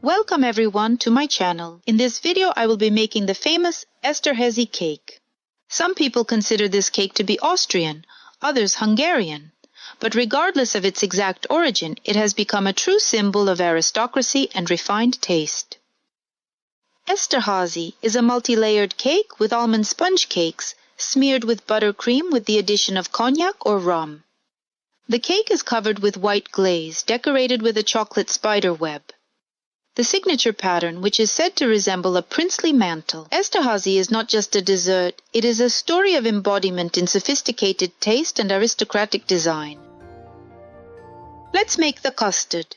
Welcome everyone to my channel. In this video I will be making the famous Esterhazy cake. Some people consider this cake to be Austrian, others Hungarian. But regardless of its exact origin, it has become a true symbol of aristocracy and refined taste. Esterhazy is a multi-layered cake with almond sponge cakes smeared with buttercream with the addition of cognac or rum. The cake is covered with white glaze, decorated with a chocolate spider web. The signature pattern, which is said to resemble a princely mantle. Esterhazy is not just a dessert, it is a story of embodiment in sophisticated taste and aristocratic design. Let's make the custard.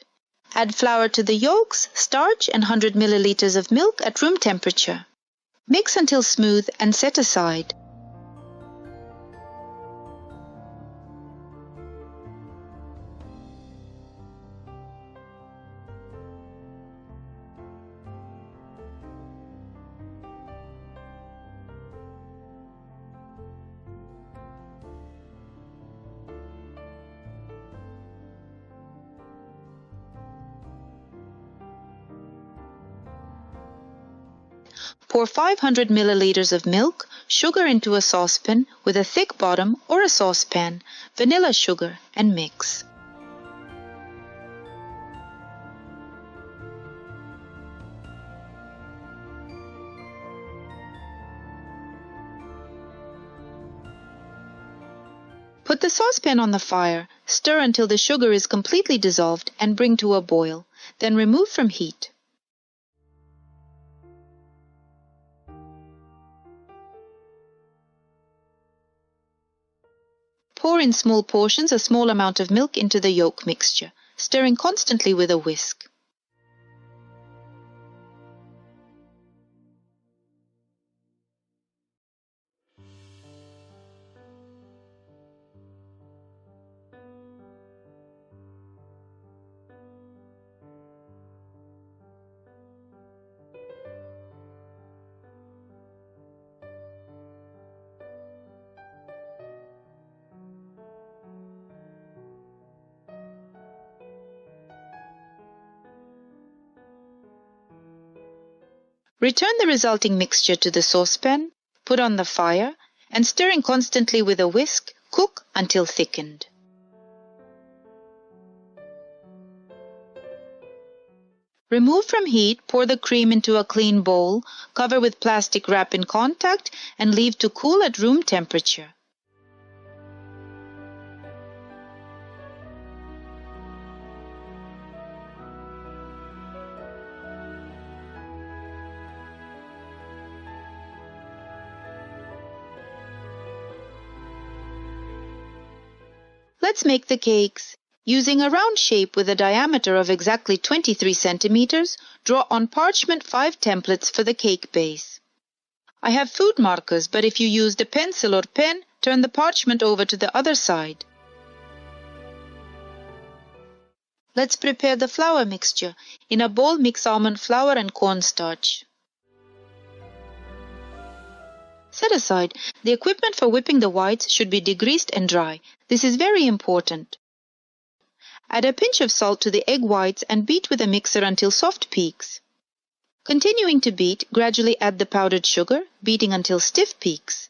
Add flour to the yolks, starch and 100 milliliters of milk at room temperature. Mix until smooth and set aside. Pour 500 milliliters of milk, sugar into a saucepan with a thick bottom or a saucepan, vanilla sugar, and mix. Put the saucepan on the fire, stir until the sugar is completely dissolved and bring to a boil, then remove from heat. Pour in small portions a small amount of milk into the yolk mixture, stirring constantly with a whisk. Return the resulting mixture to the saucepan, put on the fire, and stirring constantly with a whisk, cook until thickened. Remove from heat, pour the cream into a clean bowl, cover with plastic wrap in contact, and leave to cool at room temperature. Let's make the cakes. Using a round shape with a diameter of exactly 23 centimeters, draw on parchment 5 templates for the cake base. I have food markers, but if you used a pencil or pen, turn the parchment over to the other side. Let's prepare the flour mixture. In a bowl, mix almond flour and cornstarch. Set aside. The equipment for whipping the whites should be degreased and dry. This is very important. Add a pinch of salt to the egg whites and beat with a mixer until soft peaks. Continuing to beat, gradually add the powdered sugar, beating until stiff peaks.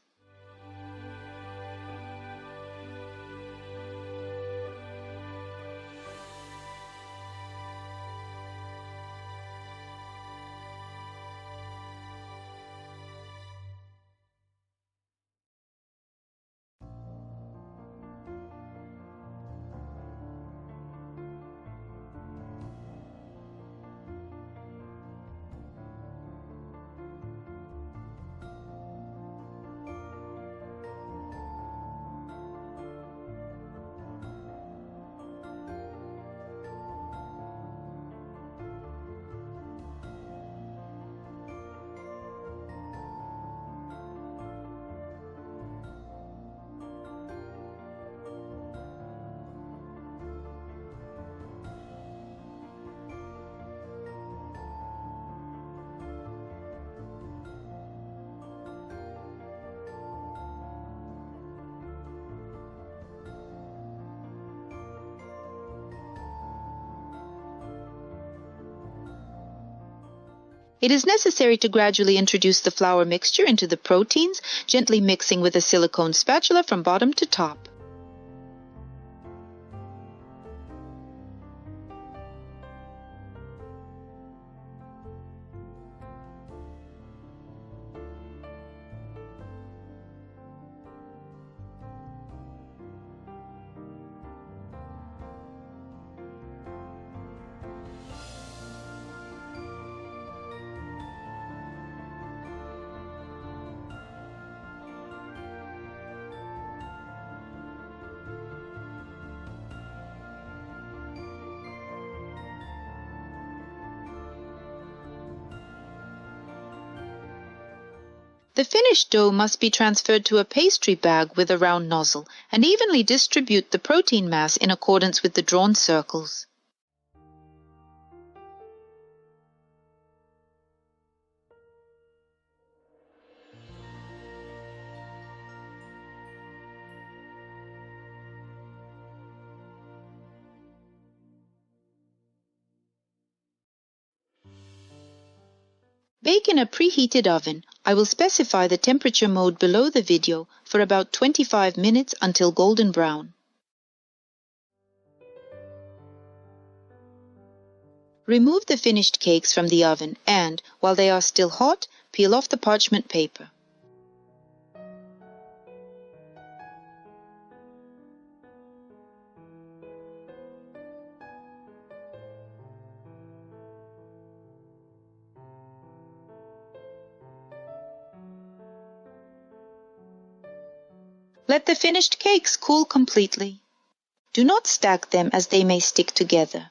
It is necessary to gradually introduce the flour mixture into the proteins, gently mixing with a silicone spatula from bottom to top. The finished dough must be transferred to a pastry bag with a round nozzle and evenly distribute the protein mass in accordance with the drawn circles. Bake in a preheated oven. I will specify the temperature mode below the video for about 25 minutes until golden brown. Remove the finished cakes from the oven and, while they are still hot, peel off the parchment paper. Let the finished cakes cool completely. Do not stack them as they may stick together.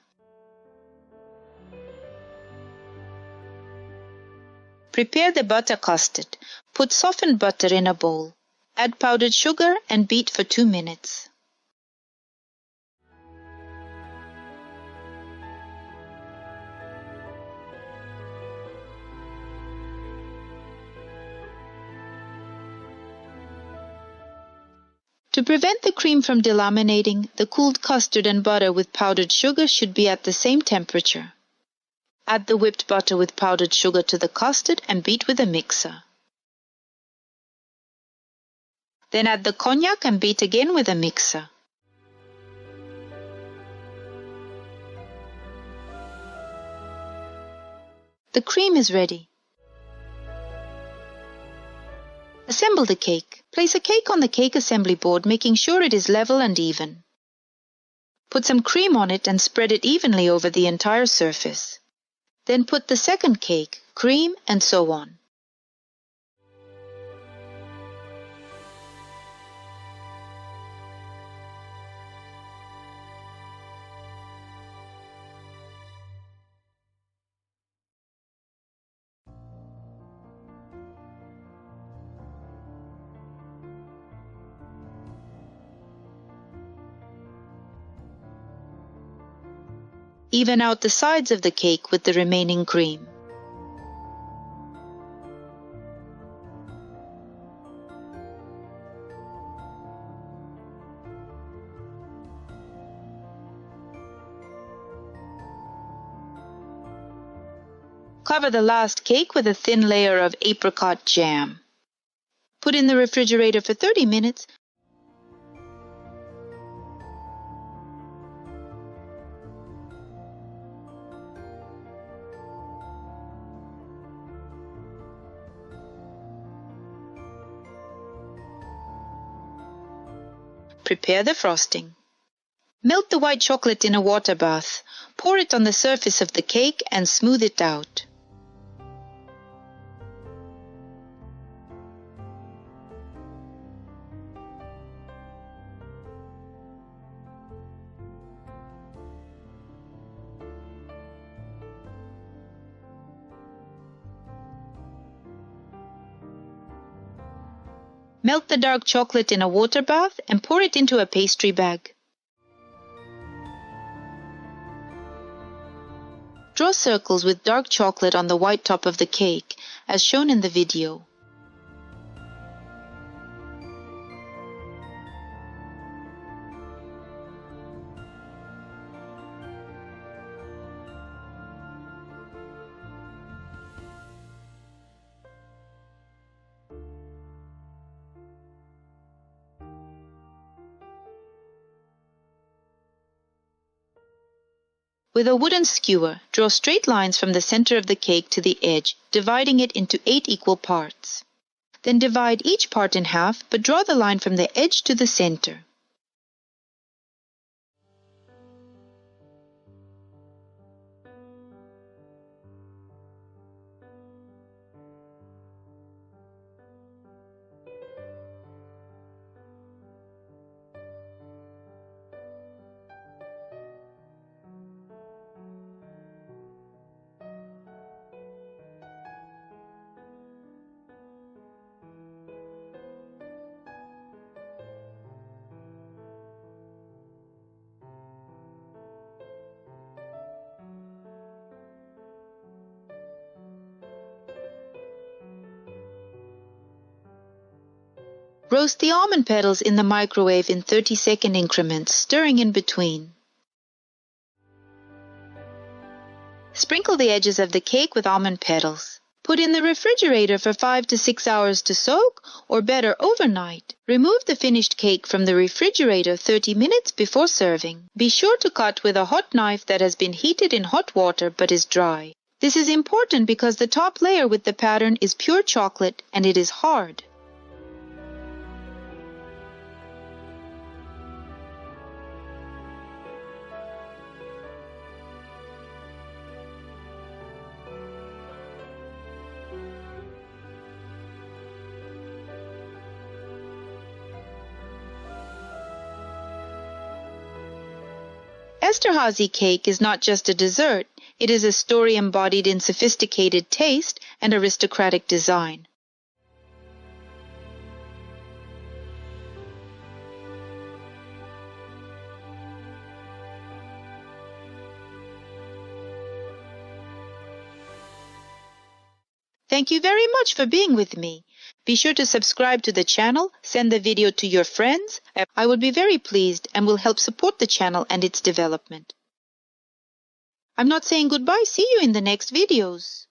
Prepare the butter custard. Put softened butter in a bowl. Add powdered sugar and beat for 2 minutes. To prevent the cream from delaminating, the cooled custard and butter with powdered sugar should be at the same temperature. Add the whipped butter with powdered sugar to the custard and beat with a mixer. Then add the cognac and beat again with a mixer. The cream is ready. Assemble the cake. Place a cake on the cake assembly board, making sure it is level and even. Put some cream on it and spread it evenly over the entire surface. Then put the second cake, cream, and so on. Even out the sides of the cake with the remaining cream. Cover the last cake with a thin layer of apricot jam. Put in the refrigerator for 30 minutes. Prepare the frosting. Melt the white chocolate in a water bath. Pour it on the surface of the cake and smooth it out. Melt the dark chocolate in a water bath and pour it into a pastry bag. Draw circles with dark chocolate on the white top of the cake, as shown in the video. With a wooden skewer, draw straight lines from the center of the cake to the edge, dividing it into 8 equal parts. Then divide each part in half, but draw the line from the edge to the center. Roast the almond petals in the microwave in 30-second increments, stirring in between. Sprinkle the edges of the cake with almond petals. Put in the refrigerator for 5 to 6 hours to soak, or better, overnight. Remove the finished cake from the refrigerator 30 minutes before serving. Be sure to cut with a hot knife that has been heated in hot water but is dry. This is important because the top layer with the pattern is pure chocolate and it is hard. Esterhazy cake is not just a dessert, it is a story embodied in sophisticated taste and aristocratic design. Thank you very much for being with me. Be sure to subscribe to the channel, send the video to your friends. I would be very pleased and will help support the channel and its development. I'm not saying goodbye. See you in the next videos.